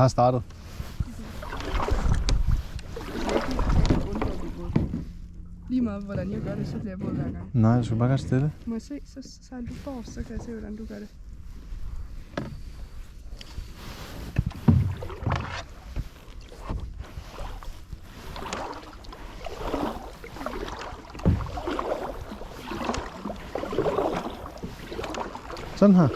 har startet. Lige meget hvordan jeg gør det, så bliver jeg våd hver gang. Nej, du skal bare gøre stille. Må jeg se? Så er du forrest, så kan jeg se, hvordan du gør det. Sådan her.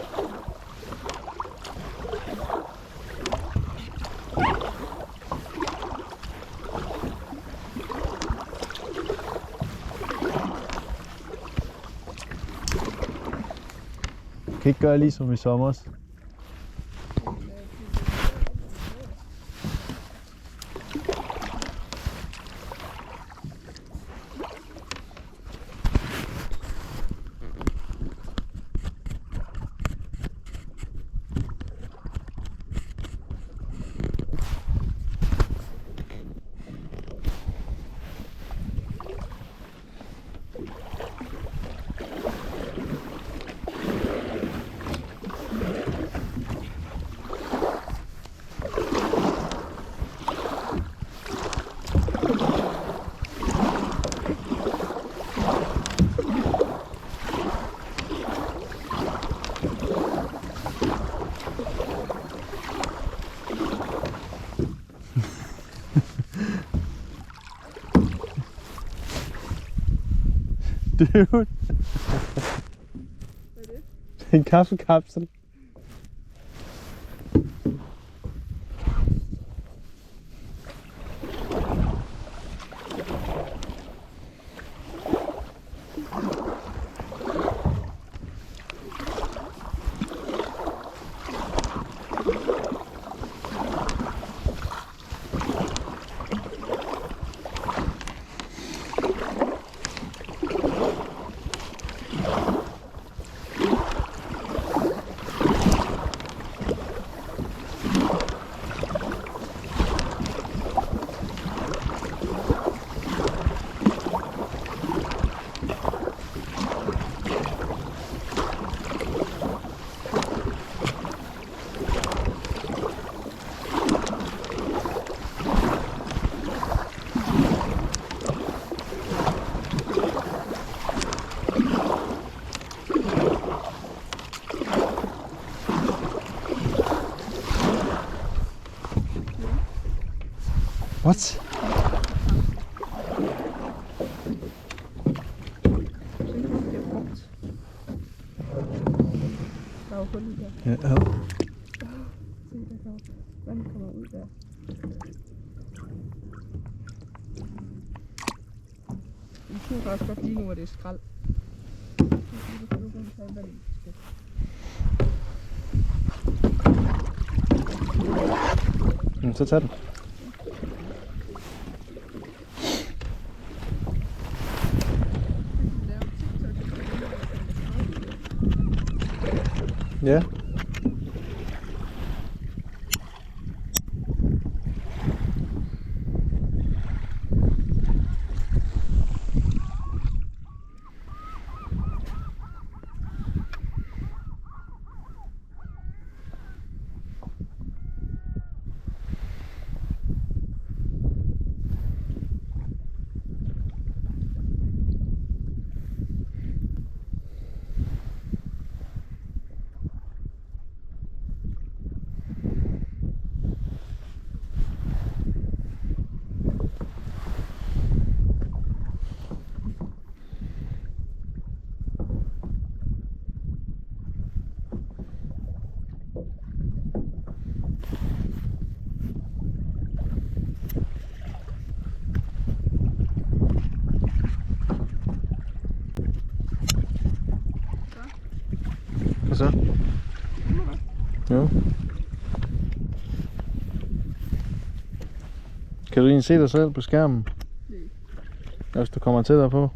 Kan ikke gøre ligesom i sommer. Dude. Hvad er det? Det er en kaffekapsel. What? Der er jo hul i der. Ja, ja. Se, der kommer. Vand kommer ud der. Vi tror faktisk godt lige nu, at det er skrald. Så tag den. Ja. Hvad så? Jo. Kan du egentlig se dig selv på skærmen? Nej. Hvis du kommer tættere på?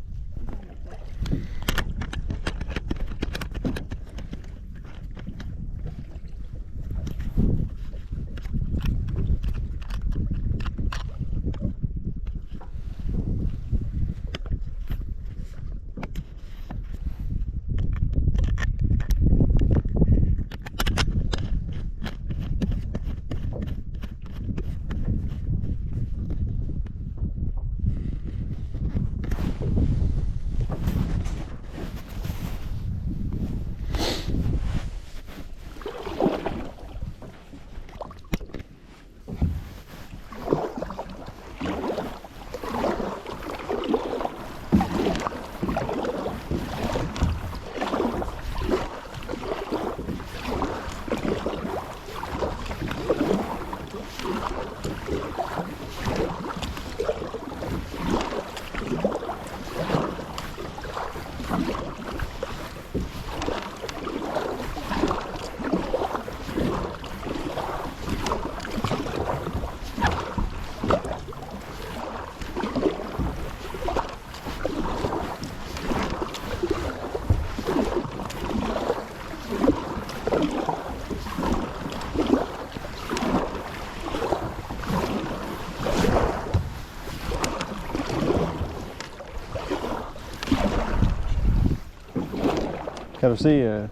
Kan du se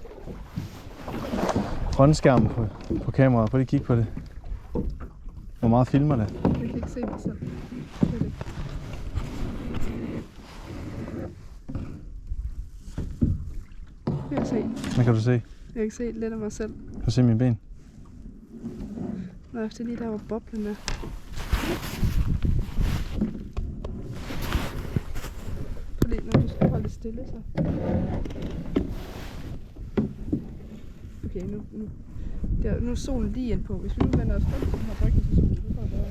frontskærmen på kameraet? Prøv lige at kigge på det. Hvor meget filmer det? Jeg kan ikke se mig selv. Jeg kan se. Hvad kan du se? Jeg kan se lidt af mig selv. Kan du se mine ben? Nå, det er lige der, hvor boblen er. Fordi når du skal holde stille, så... Okay, nu er solen lige ind på. Hvis vi nu vender os rundt, så har ryggen til solen. Så går det bedre.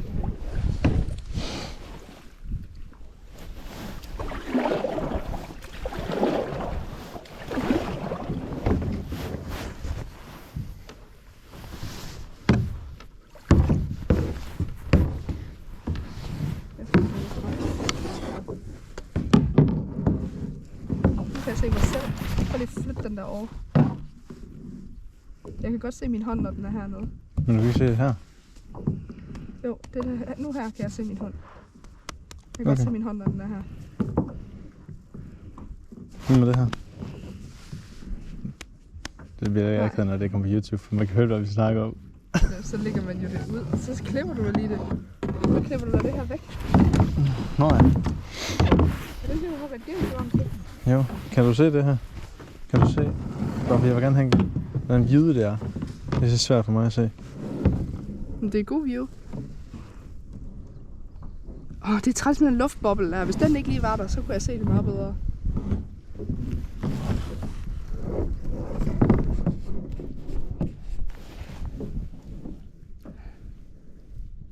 Jeg kan se mig selv. Prøv lige at flytte den der over. Jeg kan godt se min hånd, når den er hernede. Men du kan ikke se det her? Jo, det er det. Nu her kan jeg se min hånd. Jeg kan godt se min hånd, når den er her. Hvad med det her? Det bliver jeg ikke, når det kommer på YouTube, for man kan høre, hvad vi snakker om. Så lægger man jo det ud, og så klipper du lige det. Så klipper du det her væk. Nå ja. Er det her, hvor redigeret om det? Jo, kan du se det her? Kan du se? Hvorfor jeg vil gerne have hvordan view det er. Det er så svært for mig at se. Men det er god view. Det er træls med en luftboble der. Hvis den ikke lige var der, så kunne jeg se det meget bedre.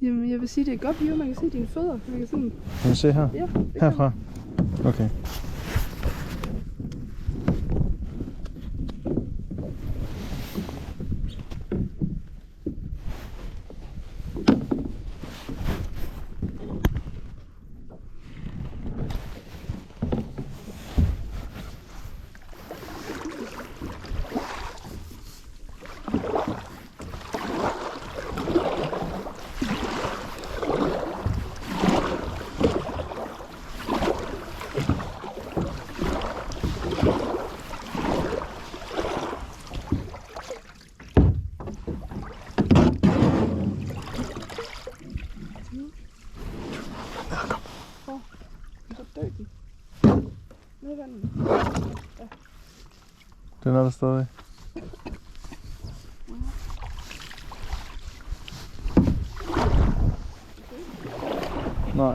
Jamen, jeg vil sige, det er et godt view. Man kan se dine fødder. Man kan sådan... Kan du se her? Ja, herfra? Okay. Den er der stadig. Nej.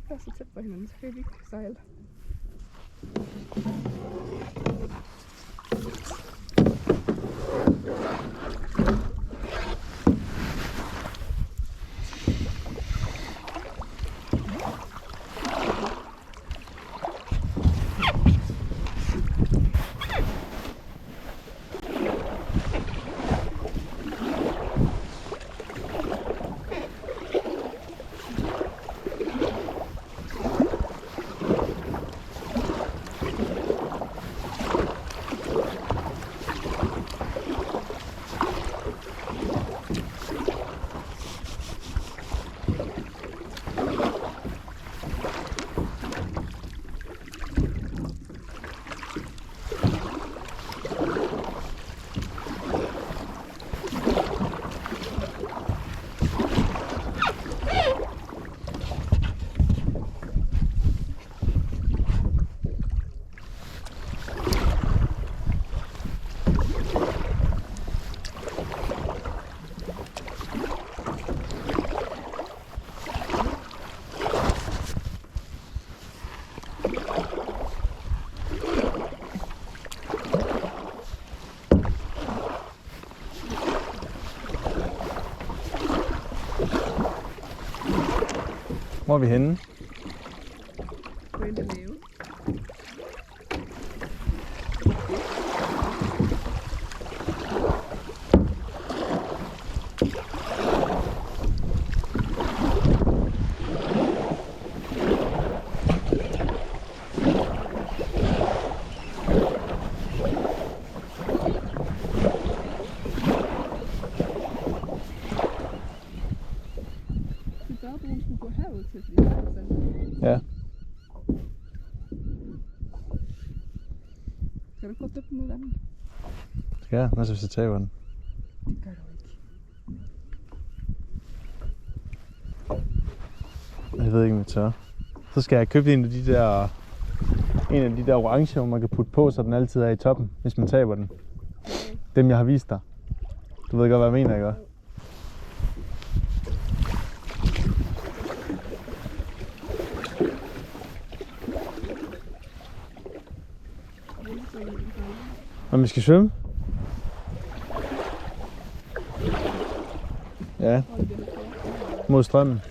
Jeg er så tæt på hinanden, så kan vi ikke sejle. Hvor er vi henne? På Endelave. større brun skulle gå herud til, fordi det er sandt. Ja. Skal du prøve at dyppe den ud af den? Skal jeg? Hvad så hvis jeg taber den? Det gør du ikke. Jeg ved ikke, om jeg tør. Så skal jeg købe en af de der orange, hvor man kan putte på, så den altid er i toppen, hvis man taber den. Dem jeg har vist dig. Du ved godt, hvad jeg mener, ikke? Om vi skal svømme? Ja. Mod strømmen.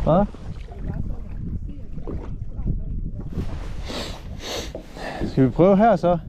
Hvad? Skal vi prøve her så?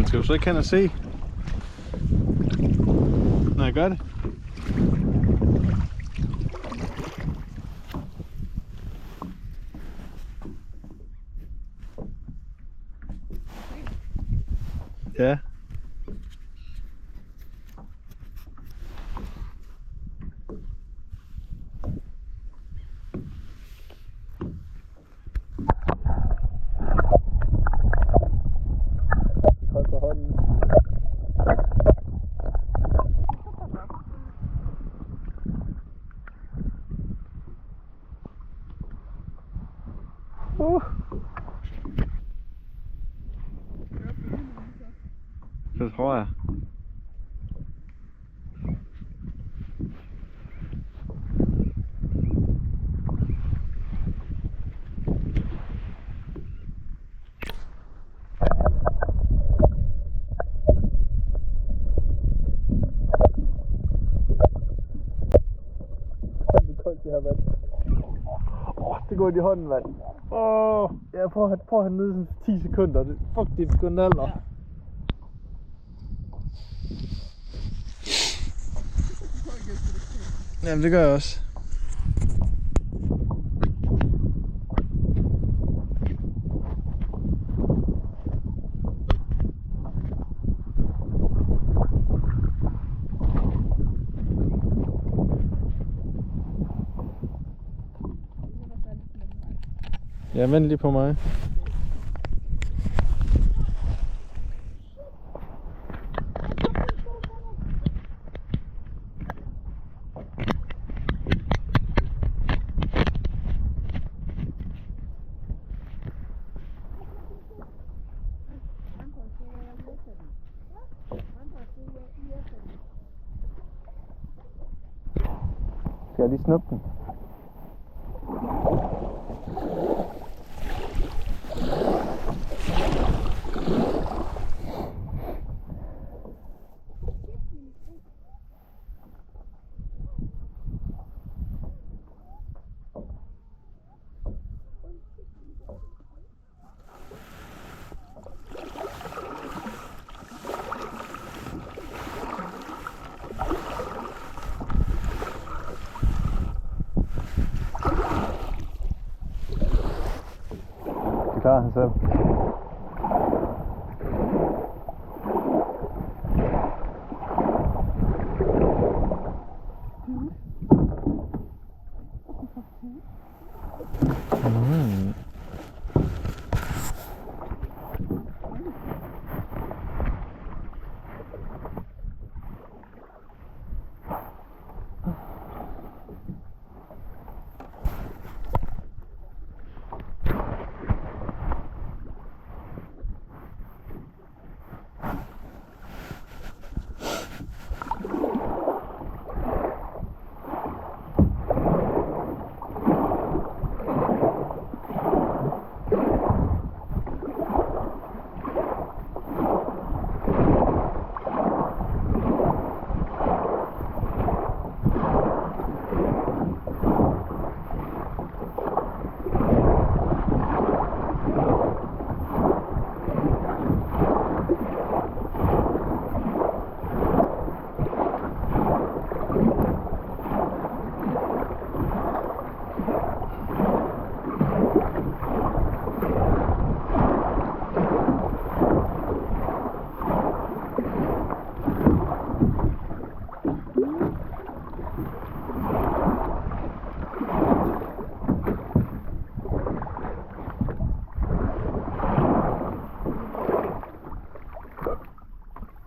Skal du så ikke hen og se, når jeg gør det? Ja. Det tror jeg. Det går i hånden, mand. Jeg prøver at have den nede sådan 10 sekunder. Fuck, det er sgu en alder. Ja. Jamen, det gør jeg også. Ja, vent lige på mig. Skal jeg lige snuppe den? klarer han selv.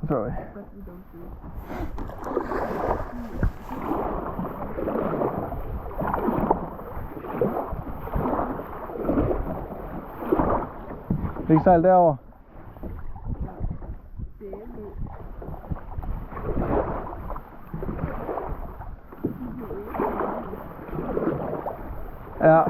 Sorry. Ikke sejl derover. Ja.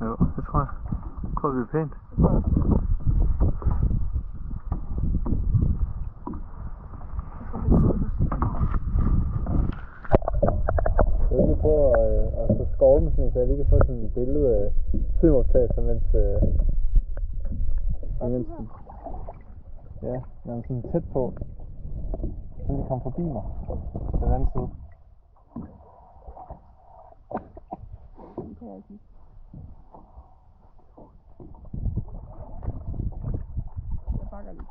Jo, det tror jeg. Jeg tror, det bliver pænt. Jeg vil lige prøve at få skovlen, så jeg lige kan få sådan et billede af filmoptagelser, mens ja, man er sådan tæt på, så de kommer forbi mig på den anden side. Kayaking. Jeg bakker lige.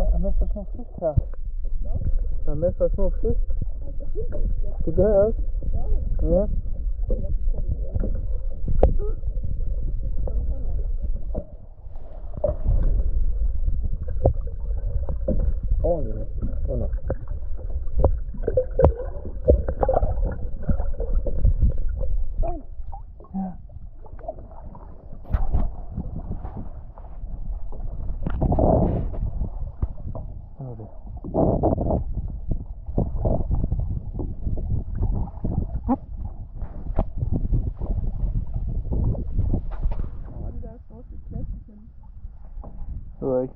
Der er masser af små fisk her. Der er masser af små fisk. Det gør jeg også. Ja. Ordentligt under. Ja. Okay. Det ved jeg ikke.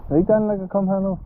Er det ikke der, der kan komme her nu?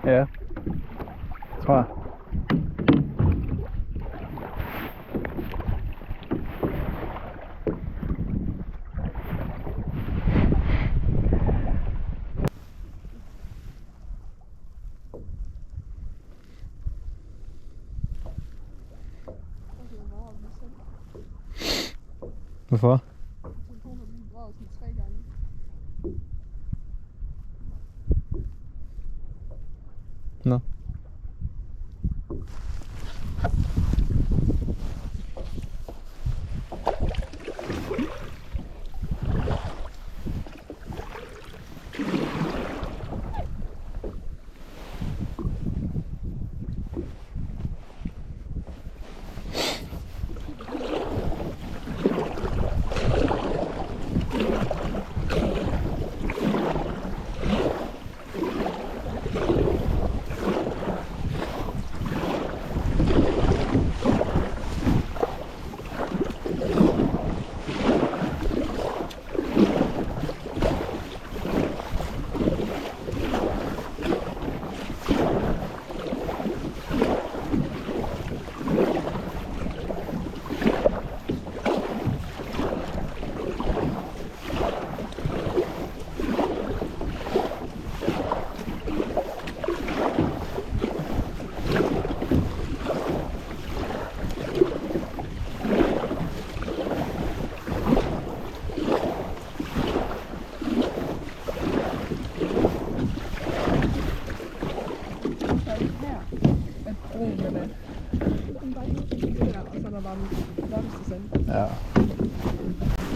Ja, tror jeg. Hvorfor? Nå.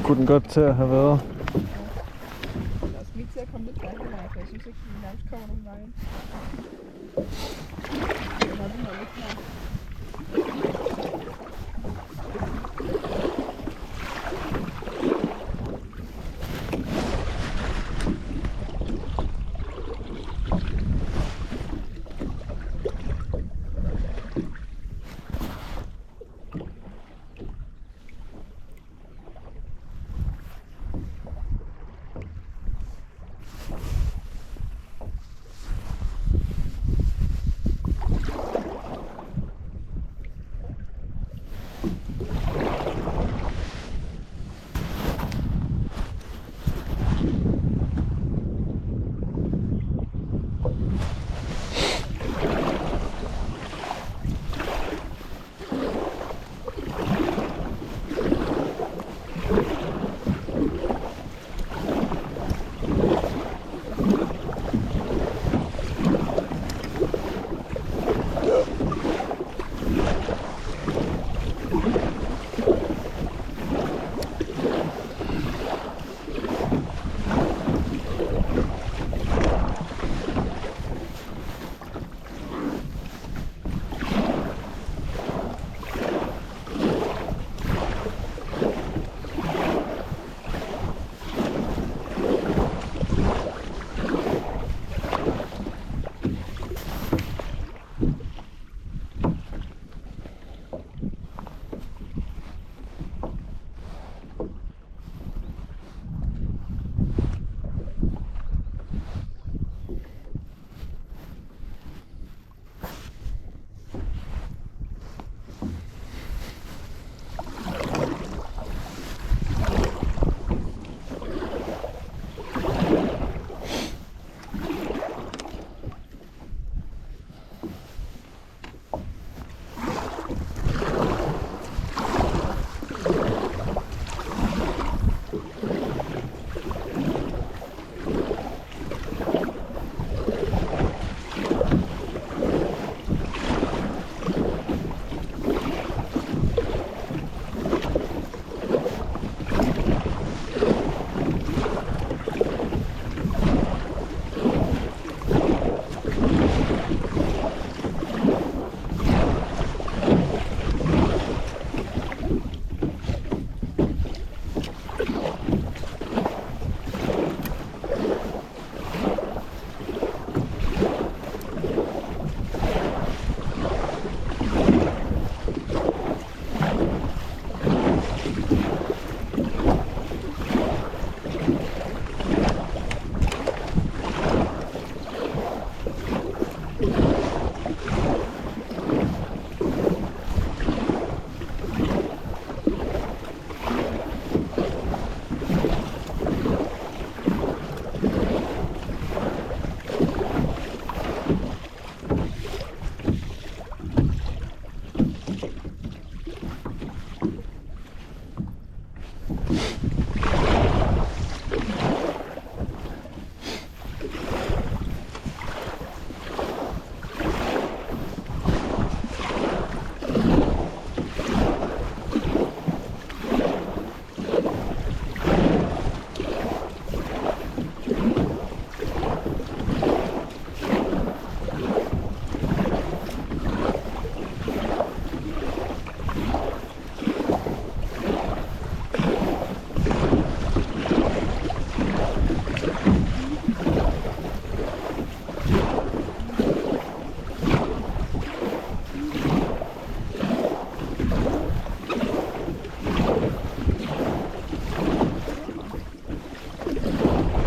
kunne den godt til at have været. Der er lige til at komme lidt derhen, for jeg synes ikke, at vi nærmest kommer nogen vejen. Jeg har lige lidt her.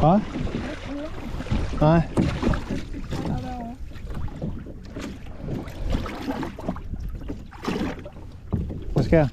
Hvad? Nej. Hvad sker der?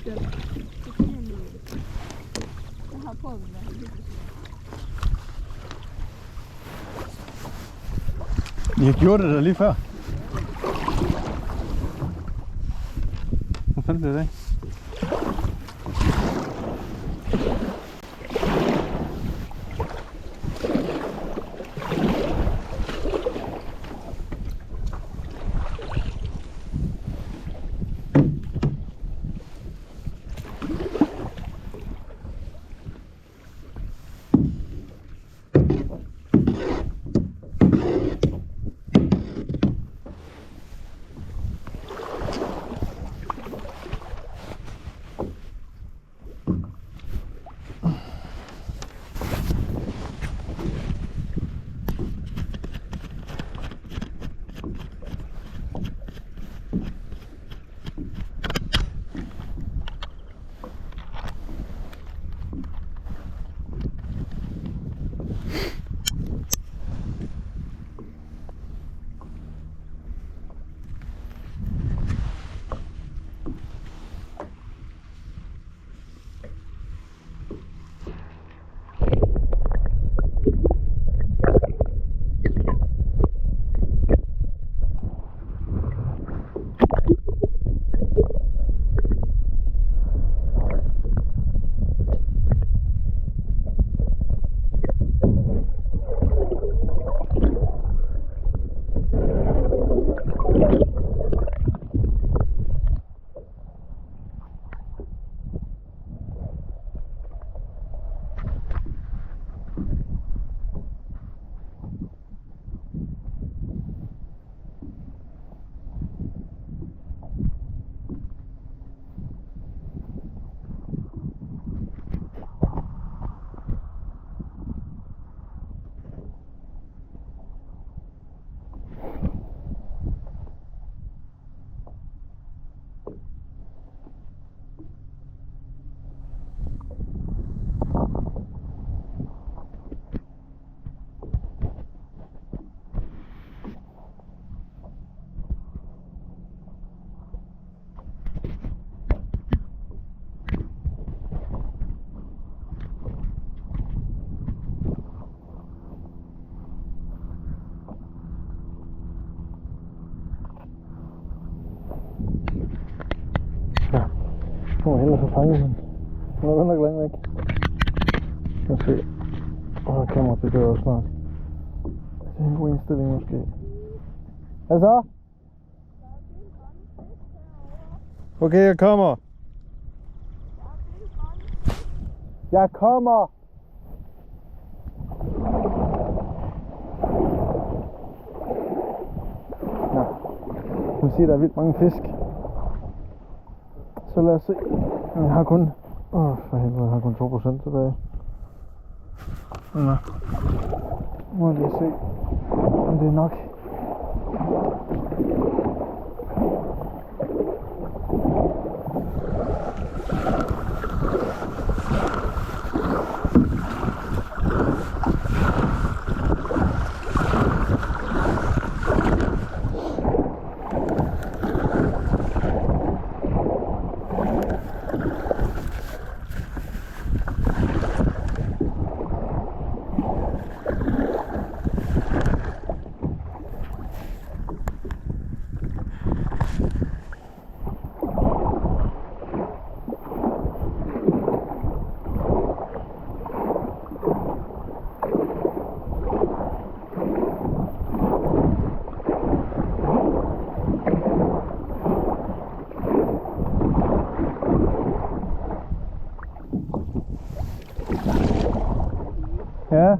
skal. Det kan jeg nu. Jeg har prøvet den der. I har gjort det der lige før. Hvad fanden blev det af? Nu må jeg hellere få fanget den. Den er godt nok langt væk. Lad os se. Åh, kameraet det dør også snart. Det er en god indstilling måske. Hvad så? Okay, jeg kommer. Jeg kommer. Nå. Nu siger der er vildt mange fisk. Så lad os se. Jeg har kun... for helvede, jeg har kun 2% tilbage. Nå. Nu må vi se, om det er nok. Ja.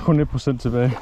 kun 1% tilbage.